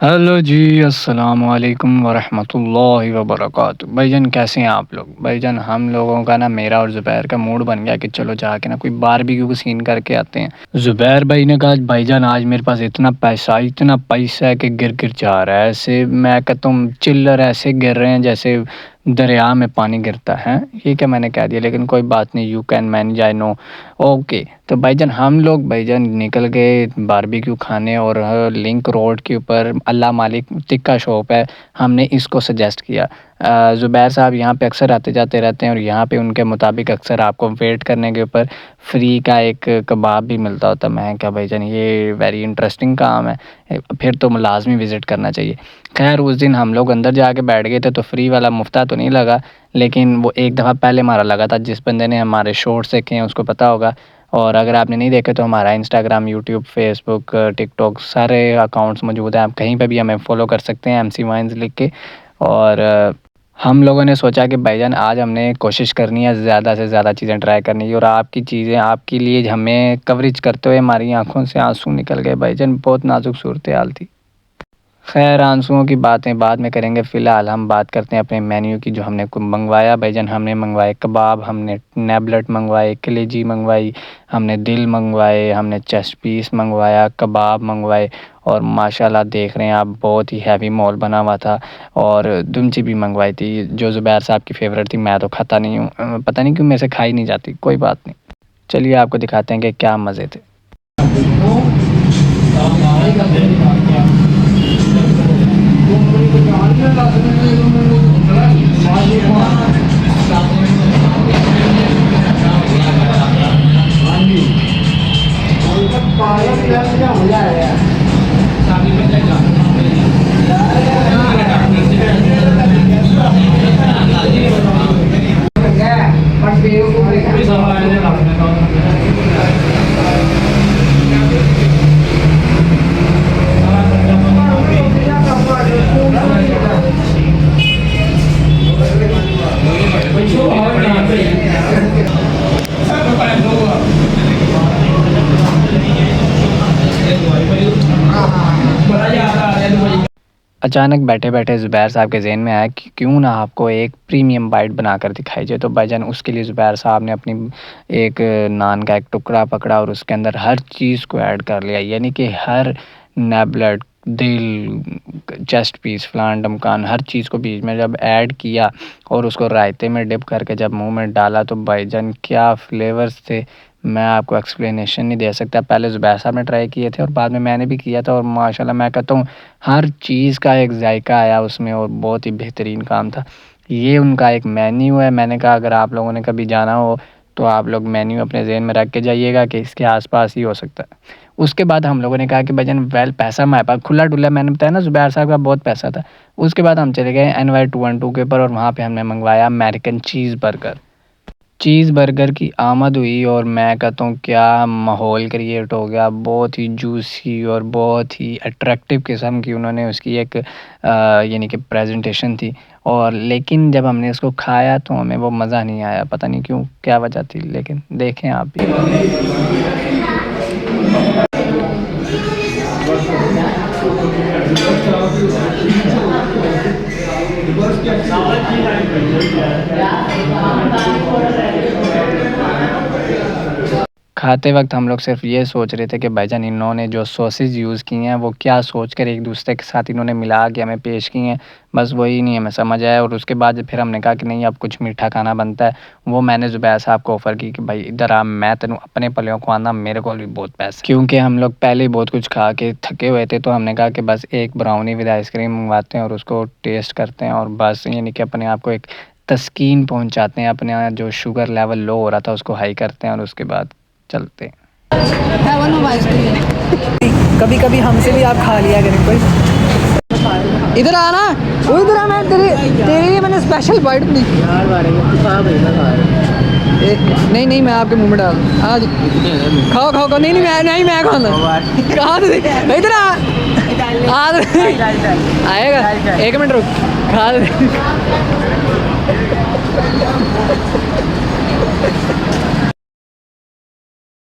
Hello जी, अस्सलाम वालेकुम वरहमतुल्लाहि वबरकातुहू। भाईजान कैसे हैं आप लोग? भाईजान हम लोगों का ना, मेरा और ज़ुबैर का मूड बन गया कि चलो जाके ना कोई बारबेक्यू का सीन करके आते हैं। ज़ुबैर भाई ने कहा भाईजान आज मेरे पास इतना पैसा है कि गिर गिर जा रहा है, ऐसे मैं कहता हूँ चिल्लर ऐसे गिर रहे हैं जैसे दरिया में पानी गिरता है। ये क्या मैंने कह दिया, लेकिन कोई बात नहीं, you can manage, I know. Okay, तो भाईजान हम लोग भाईजान निकल गए बारबेक्यू खाने, और लिंक रोड के ऊपर अल्लाह मालिक टिक्का शॉप है। हमने इसको सजेस्ट किया। ज़ुबैर साहब यहाँ पे अक्सर आते जाते रहते हैं, और यहाँ पे उनके मुताबिक अक्सर आपको वेट करने के ऊपर फ्री का एक कबाब भी मिलता होता। मैं क्या भाईजान, ये वेरी इंटरेस्टिंग काम है, फिर तो लाजमी विज़िट करना चाहिए। खैर उस दिन हम लोग अंदर जाके बैठ गए थे, तो फ्री वाला मुफ्ता तो नहीं लगा, लेकिन वो एक दफ़ा पहले हमारा लगा था। जिस बंदे ने हमारे शॉर्ट्स देखे हैं उसको पता होगा, और अगर आपने नहीं देखे तो हमारा इंस्टाग्राम, यूट्यूब, फेसबुक, टिकटॉक सारे अकाउंट्स मौजूद हैं। आप कहीं पे भी हमें फॉलो कर सकते हैं MC वाइन्स लिख के। और हम लोगों ने सोचा कि भाईजान आज हमने कोशिश करनी है ज़्यादा से ज़्यादा चीज़ें ट्राई करने की, और आपकी चीज़ें आपके लिए हमें कवरेज करते हुए हमारी आंखों से आंसू निकल गए भाईजान, बहुत नाजुक सूरत हाल थी। खैर आंसुओं की बातें बाद में करेंगे, फ़िलहाल हम बात करते हैं अपने मेन्यू की। जो हमने मंगवाया भाईजान, हमने मंगवाए कबाब, हमने नेबलेट मंगवाए, कलेजी मंगवाई, हमने दिल मंगवाए, हमने चेस्ट पीस मंगवाया, कबाब मंगवाए, और माशाल्लाह देख रहे हैं आप बहुत ही हैवी मॉल बना हुआ था। और दुमची भी मंगवाई थी जो ज़ुबैर साहब की फ़ेवरेट थी। मैं तो खाता नहीं हूँ, पता नहीं क्यों मेरे से खाई नहीं जाती, कोई बात नहीं। चलिए आपको दिखाते हैं कि क्या मज़े थे। अचानक बैठे बैठे ज़ुबैर साहब के ज़हन में आया कि क्यों ना आपको एक प्रीमियम बाइट बनाकर दिखाई जाए। तो भाईजान उसके लिए ज़ुबैर साहब ने अपनी एक नान का एक टुकड़ा पकड़ा, और उसके अंदर हर चीज़ को ऐड कर लिया, यानी कि हर नेबलेट, दिल, चेस्ट पीस, फलान ढमकान, हर चीज़ को बीच में जब ऐड किया और उसको रायते में डिप करके जब मुंह में डाला, तो भाईजान क्या फ्लेवर्स थे, मैं आपको एक्सप्लेनेशन नहीं दे सकता। पहले ज़ुबैर साहब ने ट्राई किए थे और बाद में मैंने भी किया था, और माशाल्लाह मैं कहता हूँ हर चीज़ का एक जायका आया उसमें, और बहुत ही बेहतरीन काम था। ये उनका एक मेन्यू है। मैंने कहा अगर आप लोगों ने कभी जाना हो तो आप लोग मेन्यू अपने ज़हन में रख के जाइएगा कि इसके आसपास ही हो सकता है। उसके बाद हम लोगों ने कहा कि भजन वेल पैसा हमारे पास खुला डुला, मैंने बताया ना ज़ुबैर साहब का बहुत पैसा था। उसके बाद हम चले गए NY 212 के ऊपर, और वहाँ पे हमने मंगवाया American cheese burger. Cheese burger की आमद हुई, और मैं कहता हूँ क्या माहौल क्रिएट हो गया, बहुत ही जूसी और बहुत ही अट्रैक्टिव किस्म की उन्होंने उसकी एक यानी कि प्रेजेंटेशन थी। और लेकिन जब हमने इसको खाया तो हमें वो मज़ा नहीं आया, पता नहीं क्यों, क्या वजह थी, लेकिन देखें आप भी। खाते वक्त हम लोग सिर्फ ये सोच रहे थे कि भाईजान इन्होंने जो सॉसेज यूज़ की हैं वो क्या सोच कर एक दूसरे के साथ इन्होंने मिला के हमें पेश की हैं, बस वही नहीं हमें समझ आया। और उसके बाद फिर हमने कहा कि नहीं, अब कुछ मीठा खाना बनता है। वो मैंने ज़ुबैर साहब को ऑफ़र की कि भाई इधर आ, मैं तेनों अपने पल्लियों को आना, मेरे को भी बहुत पैसे, क्योंकि हम लोग पहले ही बहुत कुछ खा के थके हुए थे। तो हमने कहा कि बस एक ब्राउनी विद आइसक्रीम मंगवाते हैं और उसको टेस्ट करते हैं, और बस यानी कि अपने आप को एक तस्कीन पहुंचाते हैं, अपने यहाँ जो शुगर लेवल लो हो रहा था उसको हाई करते हैं, और उसके बाद चलते हैं। कभी कभी हमसे भी आप खा लिया करें। कोई इधर आना, वो इधर आ, मैं तेरे लिए मैंने स्पेशल बाइट दी यार। नहीं नहीं, मैं आपके मुंह में डाल आज खाओ खाओ खाओ। नहीं नहीं मैं खाना कहाँ से, इधर आ आएगा, एक मिनट रुक, खा